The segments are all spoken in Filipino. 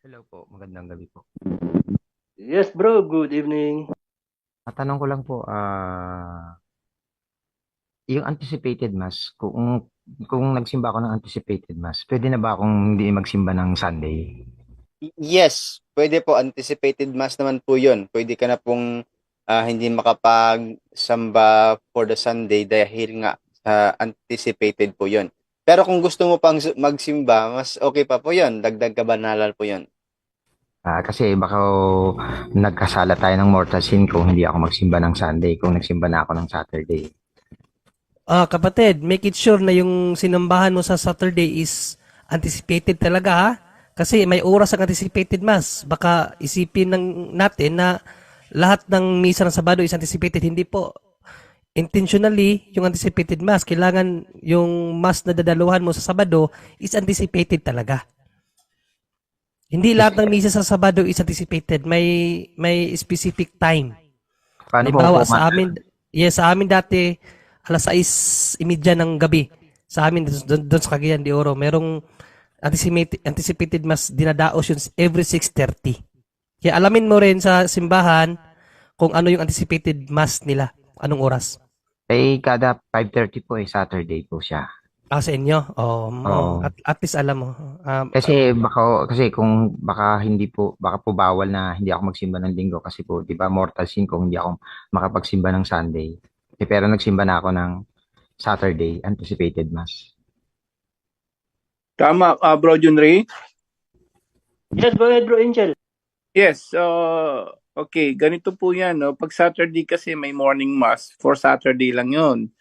Hello po, magandang gabi po. Yes, bro. Good evening. Matanong ko lang po, yung anticipated mass, kung nagsimba ako ng anticipated mass, pwede na ba akong hindi magsimba ng Sunday? Yes, pwede po. Anticipated mass naman po yun. Pwede ka na pong hindi makapagsamba for the Sunday dahil nga anticipated po yun. Pero kung gusto mo pang magsimba, mas okay pa po yun. Dagdag kabanalan po yun. Kasi baka nagkasala tayo ng mortal sin kung hindi ako magsimba ng Sunday, kung nagsimba na ako ng Saturday. Kapatid, make it sure na yung sinambahan mo sa Saturday is anticipated talaga ha. Kasi may oras ang anticipated mass. Baka isipin natin na lahat ng misa ng Sabado is anticipated. Hindi po. Intentionally, yung anticipated mass, kailangan yung mass na dadaluhan mo sa Sabado is anticipated talaga. Hindi Kasi, lahat ng misa sa Sabado is anticipated. May specific time. paano po po, Halimbawa sa amin, yes, sa amin dati alas 6:30 ng gabi. Sa amin doon sa Cagayan de Oro, merong anticipated mas dinadaos yun every 6:30. Kaya alamin mo rin sa simbahan kung ano yung anticipated mass nila, anong oras. kada 5:30 po Saturday po siya. Sa inyo, Oo. at least alam mo. Kasi kung baka po bawal na hindi ako magsimba ng Linggo kasi po 'di ba mortal sin kung hindi ako makapagsimba ng Sunday. Pero nagsimba na ako ng Saturday anticipated mass. Tama, Bro Junray. Yes, go ahead, bro Angel. Yes, okay, ganito po yan. No? Pag Saturday kasi may morning mass, for Saturday lang yon.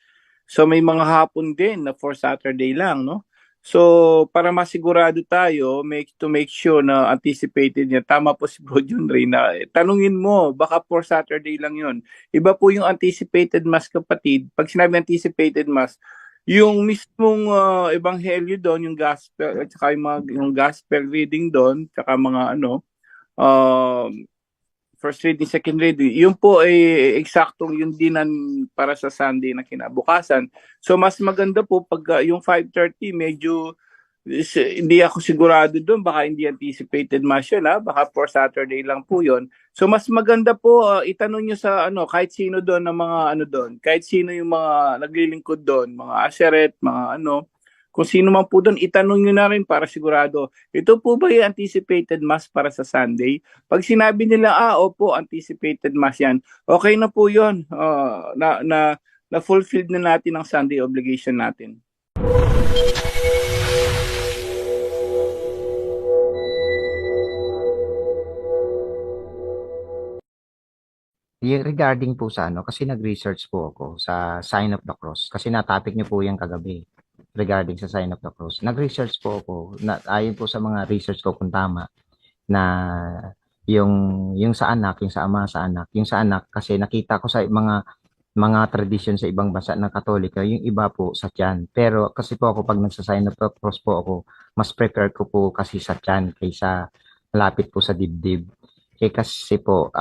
So may mga hapon din na for Saturday lang, no? So para masigurado tayo, make sure na anticipated niya. Tama po si Bro Junray na tanungin mo, baka for Saturday lang yon. Iba po yung anticipated mass, kapatid. Pag sinabi anticipated mass, yung mismong ebanghelyo doon, yung gospel, at saka yung gospel reading doon, saka mga um, first reading, second reading, yun po ay eksaktong yung dinan para sa Sunday na kinabukasan. So mas maganda po pag yung 5:30 medyo hindi ako sigurado doon, baka hindi anticipated mass yun, baka for Saturday lang po yun. So mas maganda po itanong nyo sa kahit sino doon ng mga doon, kahit sino yung mga naglilingkod doon, mga asheret, mga kung sino man po doon, itanong nyo na rin para sigurado. Ito po ba yung anticipated mass para sa Sunday? Pag sinabi nila, opo, anticipated mass yan, okay na po yun. Na-fulfilled na natin ang Sunday obligation natin. Yung regarding po sa kasi nag-research po ako sa Sign of the Cross kasi na-topic niyo po yung kagabi regarding sa Sign of the Cross. Nag-research po ako ayon po sa mga research ko kung tama na yung yung sa anak, yung sa ama sa anak, yung sa anak kasi nakita ko sa mga tradisyon sa ibang bansa na Katolika, yung iba po sa tiyan. Pero kasi po ako pag nagsa-sign of the cross po ako, mas prefer ko po kasi sa tiyan kaysa malapit po sa dibdib. Kasi po,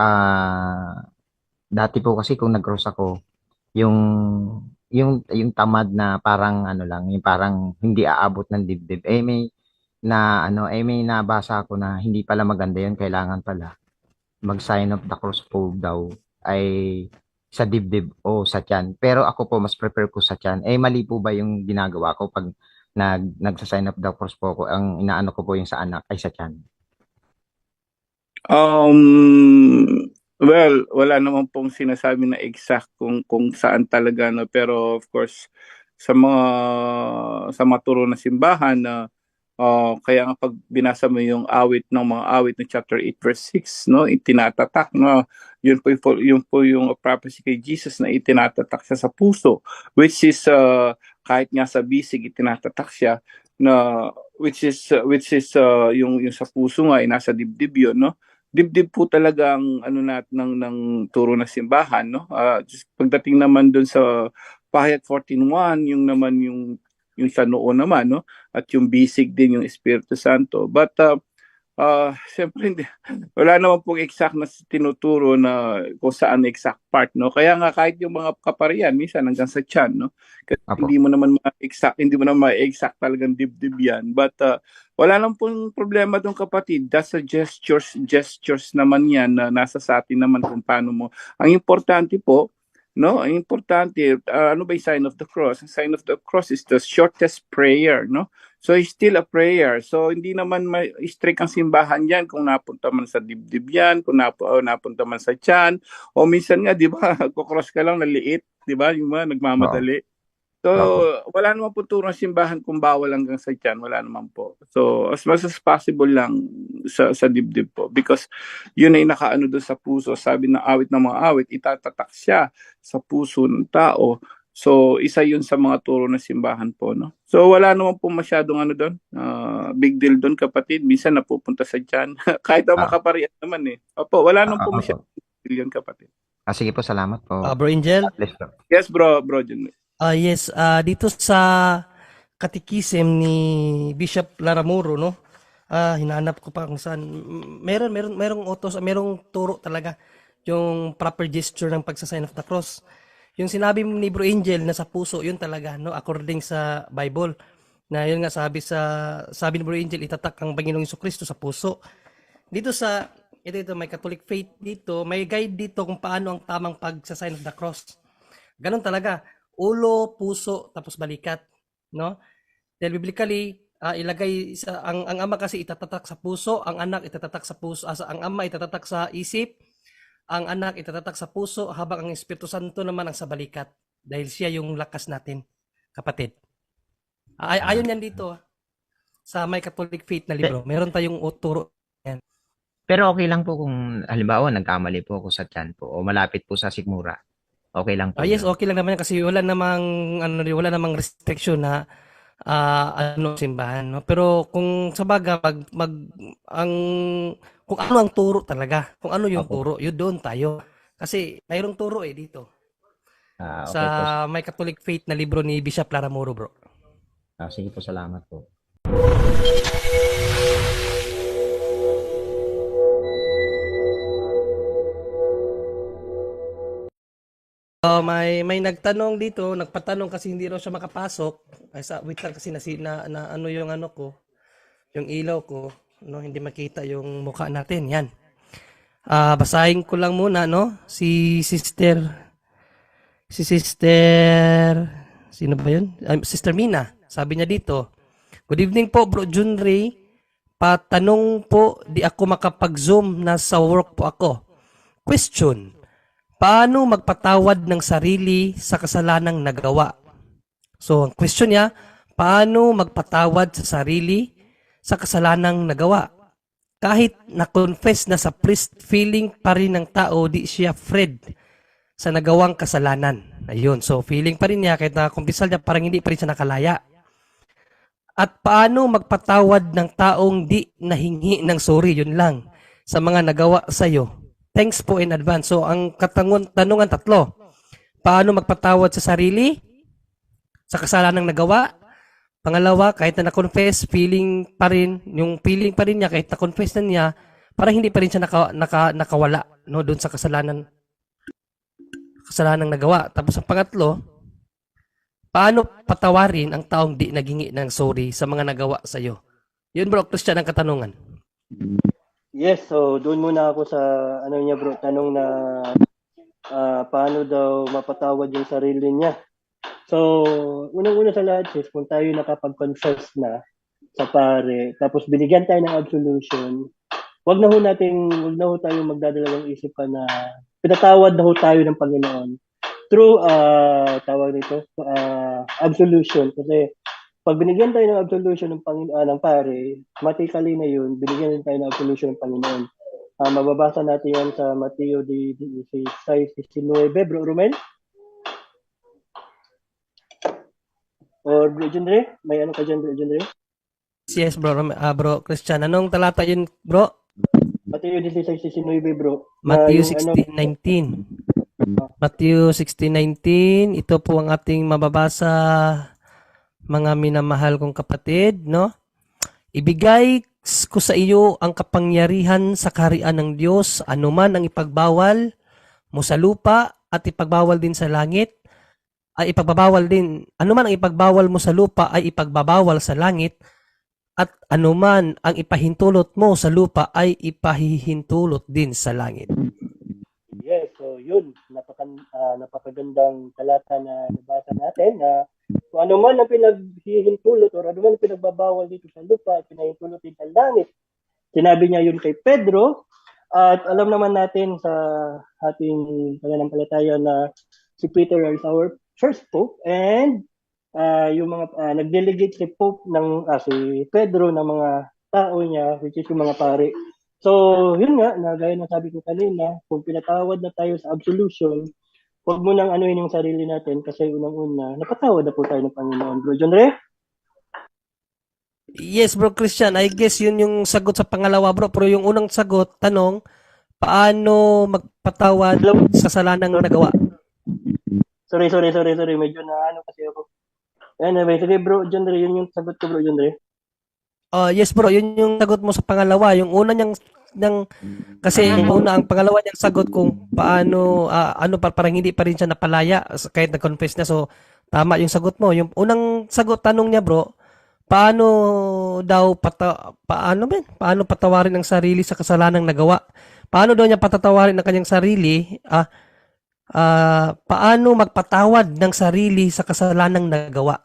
dati po kasi kung nag-cross ako, yung yung tamad na parang lang, yung parang hindi aabot ng dibdib. May nabasa ako na hindi pala maganda yun, kailangan pala mag-sign of the cross po daw ay sa dibdib o sa tiyan. Pero ako po, mas prefer ko sa tiyan. Mali po ba yung ginagawa ko pag nagsa-sign of the cross po ako, ang inaano ko po yung sa anak ay sa tiyan. Well, wala naman pong sinasabi na exact kung saan talaga, no, pero of course sa maturo na simbahan na kaya nga pag binasa mo yung awit ng mga awit ng chapter 8 verse 6, no, itinatatak, no, yun po yung prophecy kay Jesus na itinatatak siya sa puso, which is kahit nga sa bisig itinatatak siya, na yung sa puso nga ay nasa dibdib yun, no. Dibdib po talaga ang natin ng turo ng simbahan, no. Pagdating naman doon sa pahayag 14:1, yung naman yung sa noo naman, no, at yung bisig din yung Espiritu Santo. But Siyempre hindi, wala naman pong exact na tinuturo na kung saan exact part, no? Kaya nga kahit yung mga kaparian, minsan hanggang sa tiyan, no? Kasi Apo. hindi mo naman ma-exact talagang dibdib yan. But wala lang pong problema doon, kapatid. That's a gestures naman yan na nasa sa atin naman kung paano mo. Ang importante po, no? Ang importante, ano ba yung sign of the cross? Ang sign of the cross is the shortest prayer, no? So it's still a prayer. So hindi naman strict ang simbahan yan kung napunta man sa dibdib yan, kung napunta man sa tiyan, o minsan nga, di ba, kukross ka lang na liit, di ba, yung mga nagmamadali. So, wala naman po turo ng simbahan kung bawal hanggang sa tiyan, wala naman po. So, as much as possible lang sa dibdib po. Because yun ay nakaano doon sa puso. Sabi ng awit ng mga awit, itatatak siya sa puso ng tao. So, isa yun sa mga turo ng simbahan po, no? So, wala naman po masyadong ano doon. Big deal doon, kapatid. Minsan napupunta sa tiyan. Kahit ang makaparian naman eh. Opo, wala naman po masyadong big deal yun, kapatid. Sige po, salamat po. Bro Angel? God bless po. Yes, bro Jun. Yes, dito sa katikisim ni Bishop Laramuro, no? Hinahanap ko pa kung saan. Merong utos, merong turo talaga yung proper gesture ng pagsa-sign of the cross. Yung sinabi ni Bro Angel na sa puso, yun talaga, no? According sa Bible. Na yun nga sabi ni Bro Angel, itatak ang Panginoong Jesucristo sa puso. Dito sa, ito may Catholic faith dito, may guide dito kung paano ang tamang pagsa-sign of the cross. Ganun talaga. Ulo, puso, tapos balikat, no? Dahil biblically, ilagay ang ama kasi itatatak sa puso, ang anak itatatak sa puso, ang ama itatatak sa isip, ang anak itatatak sa puso, habang ang Espiritu Santo naman ang sa balikat. Dahil siya yung lakas natin, kapatid. Ayon yan dito, sa may Catholic faith na libro. Meron tayong turo. Yan. Pero okay lang po kung halimbawa nagkamali po ako sa tiyan po o malapit po sa sikmura. Okay lang po. Yes, yun. okay lang naman yan kasi wala namang restriction na simbahan, no? Pero kung sa baga kung ano ang turo talaga, kung ano yung turo, yun doon tayo. Kasi mayroong turo dito. Okay Sa po. may Catholic faith na libro ni Bishop Laramuro, bro. Sige po, salamat po. May nagtanong dito, nagpatanong kasi hindi raw siya makapasok. Wait lang kasi na ano yung ano ko, yung ilaw ko, no, hindi makita yung mukha natin. Yan. Basahin ko lang muna, no? Si Sister sino ba yun? Sister Mina. Sabi niya dito, good evening po, Bro Junray. Patanong po, di ako makapag-zoom, nasa work po ako. Question, paano magpatawad ng sarili sa kasalanang nagawa? So, ang question niya, paano magpatawad sa sarili sa kasalanang nagawa? Kahit na-confess na sa priest, feeling pa rin ng tao, di siya afraid sa nagawang kasalanan. Ayun, so feeling pa rin niya, kahit na-confessal niya, parang hindi pa rin siya nakalaya. At paano magpatawad ng taong di nahingi ng sorry? Yun lang, sa mga nagawa sa'yo. Thanks po in advance. So, ang tanungan tatlo. Paano magpatawad sa sarili? Sa kasalanang nagawa? Pangalawa, kahit na na-confess, feeling pa rin niya, kahit na-confess na niya, parang hindi pa rin siya nakawala, no, doon sa kasalanang nagawa. Tapos ang pangatlo, paano patawarin ang taong di nagingi ng sorry sa mga nagawa sa iyo? Yun, bro, Christian, ang katanungan. Yes, so doon muna ako sa ano niya bro, tanong na paano daw mapatawad yung sarili niya. So, unang-una sa lahat sis, kung tayo nakapag-confess na sa pare, tapos binigyan tayo ng absolution, wag na ho tayo magdadalawang isip pa na pinatawad na ho tayo ng Panginoon through absolution. Kasi pag binigyan tayo ng absolution ng pare, automatically na yun, binigyan din tayo ng absolution ng Panginoon. Mababasa natin yan sa Mateo 16:19, bro Romel? Or Bro Jundre? May ano ka dyan, Bro Jundre? Yes, bro. Bro, Christian. Anong talata yun, bro? Mateo 16:19, bro. Matthew 16:19. Matthew 16:19. Ito po ang ating mababasa, mga minamahal kong kapatid, no? Ibigay ko sa iyo ang kapangyarihan sa kaharian ng Diyos, anuman ang ipagbawal mo sa lupa at ipagbawal din sa langit, ay ipagbabawal din, anuman ang ipagbawal mo sa lupa ay ipagbabawal sa langit, at anuman ang ipahintulot mo sa lupa ay ipahihintulot din sa langit. Yes, so yun, napakagandang talata na nabasa natin na kung ano man ang pinaghihintulot o ano man ang pinagbabawal dito sa lupa at pinahintulot din sa langit. Sinabi niya yun kay Pedro at alam naman natin sa ating pananampalataya na si Peter is our first pope and yung mga nag-delegate si Pope si Pedro ng mga tao niya which is yung mga pare. So, yun nga, na gaya ng sabi ko kanina, kung pinatawad na tayo sa absolution, huwag mo nang anuhin yung sarili natin kasi unang-una, napatawad na po tayo ng Panginoon. Bro John Ray? Yes, bro Christian, I guess yun yung sagot sa pangalawa, bro. Pero yung unang sagot, tanong, paano magpatawad sa kasalanang nagawa? Sorry. Medyo na ano kasi ako. Anyway, sige bro John Ray, yun yung sagot ko bro John Ray. Yes, bro, yun yung sagot mo sa pangalawa. Yung una kasi yung una, ang pangalawa niyang sagot kung paano, parang hindi pa rin siya napalaya kahit nag-confess na. So, tama yung sagot mo. Yung unang sagot, tanong niya, bro, paano patawarin ang sarili sa kasalanang nagawa? Paano daw niya patatawarin ang kanyang sarili? Paano magpatawad ng sarili sa kasalanang nagawa?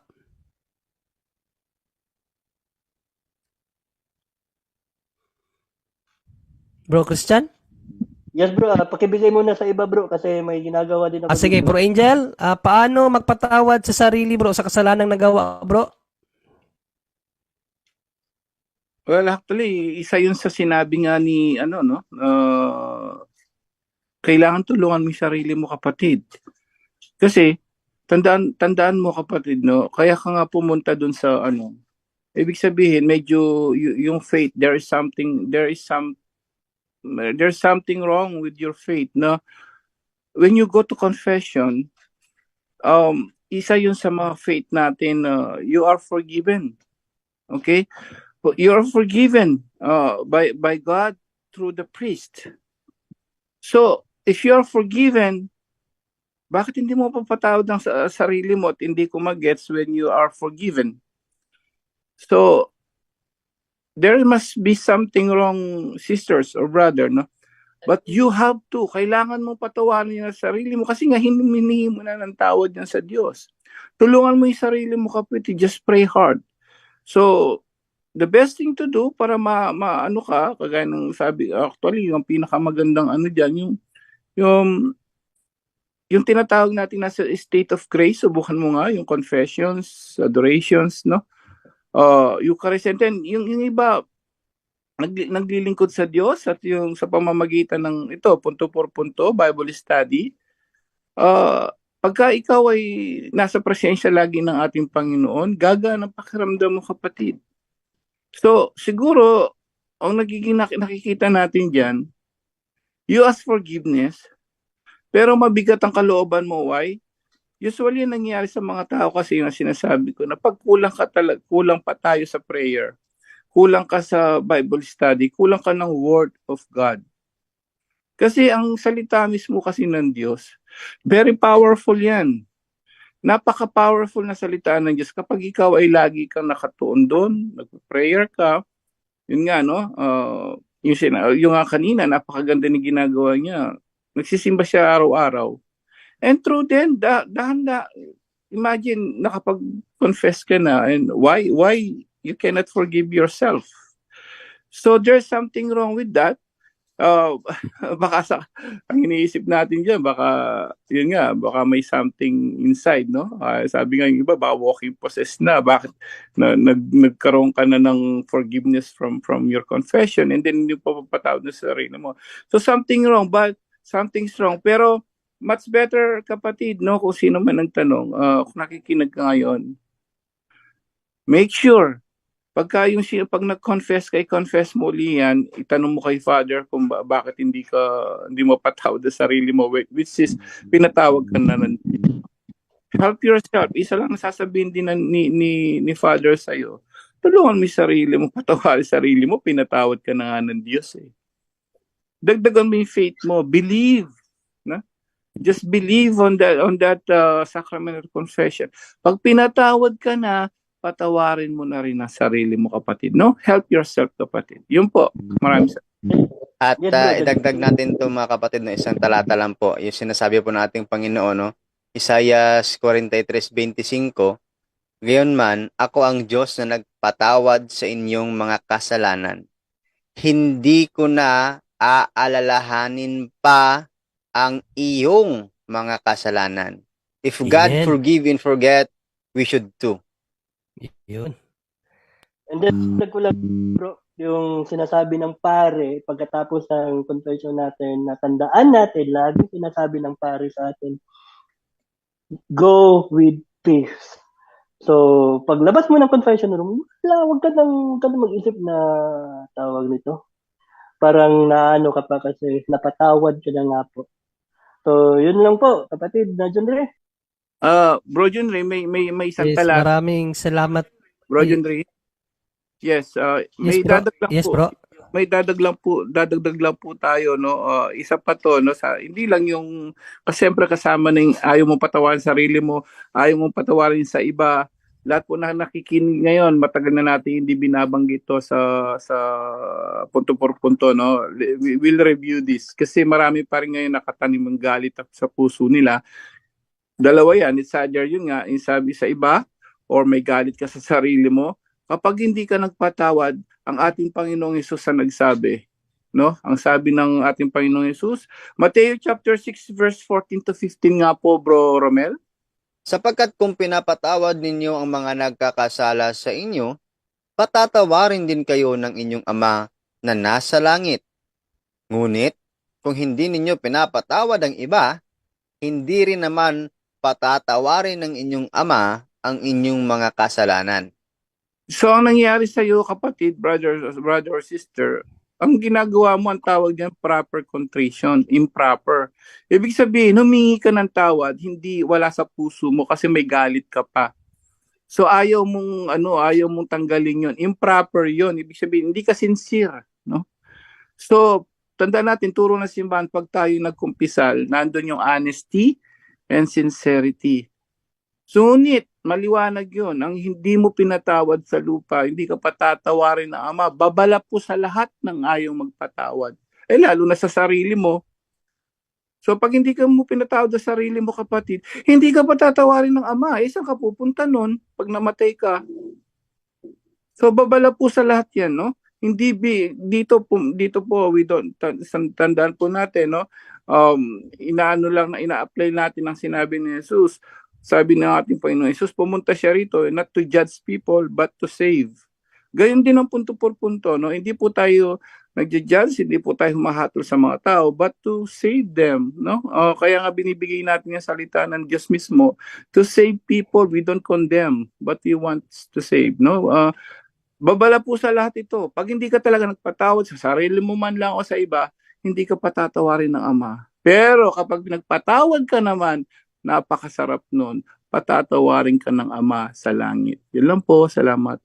Bro Christian? Yes bro, pakibigay muna sa iba bro kasi may ginagawa din ako. Sige, Bro Angel, paano magpatawad sa sarili, bro, sa kasalanang nagawa, bro? Well, actually, isa yun sa sinabi nga ni, kailangan tulungan mo yung sarili mo, kapatid. Kasi, tandaan mo, kapatid, no? Kaya ka nga pumunta dun sa, ibig sabihin, medyo, yung faith, there's something wrong with your faith, no? When you go to confession, isa yun sa mga faith natin, you are forgiven. Okay? You are forgiven by God through the priest. So, if you are forgiven, bakit hindi mo papatawad ng sarili mo at hindi ko magets when you are forgiven? So, there must be something wrong, sisters or brother, no? But you have to, kailangan mo patawarin yung sarili mo kasi nga hinihingi mo na ng tawad yan sa Diyos. Tulungan mo yung sarili mo, kapatid, just pray hard. So, the best thing to do para kagaya ng sabi, actually, yung pinakamagandang dyan, yung tinatawag natin nasa state of grace, subukan mo nga, yung confessions, adorations, no? Eucharist, and then, yung iba, naglilingkod sa Diyos at yung sa pamamagitan ng punto por punto, Bible study. Pagka ikaw ay nasa presensya lagi ng ating Panginoon, gagaan ang pakiramdam mo, kapatid. So, siguro, ang nagiging nakikita natin dyan, you ask forgiveness, pero mabigat ang kalooban mo. Why? Usually, nangyayari sa mga tao kasi yung sinasabi ko na pag kulang pa tayo sa prayer, kulang ka sa Bible study, kulang ka ng Word of God. Kasi ang salita mismo kasi ng Diyos, very powerful yan. Napaka-powerful na salita ng Diyos. Kapag ikaw ay lagi kang nakatuon doon, nag-prayer ka, yun nga, no? Yung nga kanina, napakaganda ni ginagawa niya. Nagsisimba siya araw-araw. And through then, imagine, nakapag-confess ka na, and why you cannot forgive yourself. So there's something wrong with that. Baka ang iniisip natin dyan, baka may something inside, no? Sabi nga yung iba, baka walking possessed na. Bakit nagkaroon ka na ng forgiveness from your confession and then hindi pa papatawad na sa sarili mo. So something wrong, but something's wrong. Pero much better, kapatid, no? Kung sino man ang tanong, kung nakikinig ka ngayon, make sure, pag nag-confess ka, i-confess mo uli yan, itanong mo kay Father kung bakit hindi mo patawad sa sarili mo, which is, pinatawag ka na ng help yourself. Isa lang sasabihin din ni Father sa'yo, tulungan mo yung sarili mo, patawarin sarili mo, pinatawad ka na nga ng Diyos eh. Dagdagan mo yung faith mo, believe, na? Just believe on that sacrament of confession. Pag pinatawad ka na, patawarin mo na rin ang sarili mo, kapatid, no? Help yourself, kapatid. Yun po. Maraming salamat. At Yes, brother. idagdag natin to mga kapatid na isang talata lang po. Yung sinasabi po ng ating Panginoon, no? Isaiah 43:25, gayon man, ako ang Diyos na nagpatawad sa inyong mga kasalanan. Hindi ko na aalalahanin pa ang iyong mga kasalanan. If God Amen. forgive and forget, we should too. Yun. And then, ko lang, bro, yung sinasabi ng pare pagkatapos ng confession natin, natandaan natin, lagi sinasabi ng pare sa atin, go with peace. So, paglabas mo ng confession room, huwag ka nang mag-isip na tawag nito. Parang naano ka pa kasi napatawad ka na nga po. So, yun lang po, kapatid na John Ray. Bro John Ray, may isang Yes, talata. maraming salamat. Bro John Ray. Yes, may Yes, bro. dadagdag Yes, po. bro. May dadagdag lang po tayo, no. Isa pa to, no, sa hindi lang yung kasi siyempre kasama ng ayaw mong patawarin sarili mo, ayaw mong patawarin sa iba. Lahat po na nakikinig ngayon, matagal na natin hindi binabanggit to sa punto por punto, no. We'll review this kasi marami pa rin ngayon nakatanim ng galit sa puso nila. Dalawa yan, it's either yun nga, yung sabi sa iba or may galit ka sa sarili mo. Kapag hindi ka nagpatawad, ang ating Panginoong Hesus ang nagsabi, no? Ang sabi ng ating Panginoong Hesus, Mateo chapter 6 verse 14 to 15 nga po, Bro Romel. Sapagkat kung pinapatawad ninyo ang mga nagkakasala sa inyo, patatawarin din kayo ng inyong Ama na nasa langit. Ngunit, kung hindi ninyo pinapatawad ang iba, hindi rin naman patatawarin ng inyong Ama ang inyong mga kasalanan. So, ang nangyari sa iyo, kapatid, brother or sister, ang ginagawa mo, ang tawag niyan, proper contrition, improper. Ibig sabihin, humingi ka ng tawad, hindi wala sa puso mo kasi may galit ka pa. So, ayaw mong tanggalin yon. Improper yon. Ibig sabihin, hindi ka sincere, no? So, tandaan natin, turo ng simbahan, pag tayo nagkumpisal, nandun yung honesty and sincerity. Sunit, maliwanag yun. Ang hindi mo pinatawad sa lupa, hindi ka patatawarin ng Ama, babala po sa lahat ng ayaw magpatawad. Lalo na sa sarili mo. So pag hindi ka mo pinatawad sa sarili mo, kapatid, hindi ka patatawarin ng Ama. Saan ka pupunta nun pag namatay ka? So babala po sa lahat yan, no? Hindi dito po we don't tandaan po natin, no? Ina-apply natin ang sinabi ni Jesus. Sabi ng ating Panginoon Jesus, pumunta siya rito not to judge people but to save. Gayon din ang punto por punto, no? Hindi po tayo nagja-judge, hindi po tayo humahatol sa mga tao but to save them, no? Kaya nga binibigay natin yung salita ng Diyos mismo, to save people. We don't condemn but we want to save, no? Babala po sa lahat ito. Pag hindi ka talaga nagpatawad sa sarili mo man lang o sa iba, hindi ka patatawarin ng Ama. Pero kapag nagpatawad ka naman, napakasarap nun. Patatawarin ka ng Ama sa langit. Yun lang po. Salamat.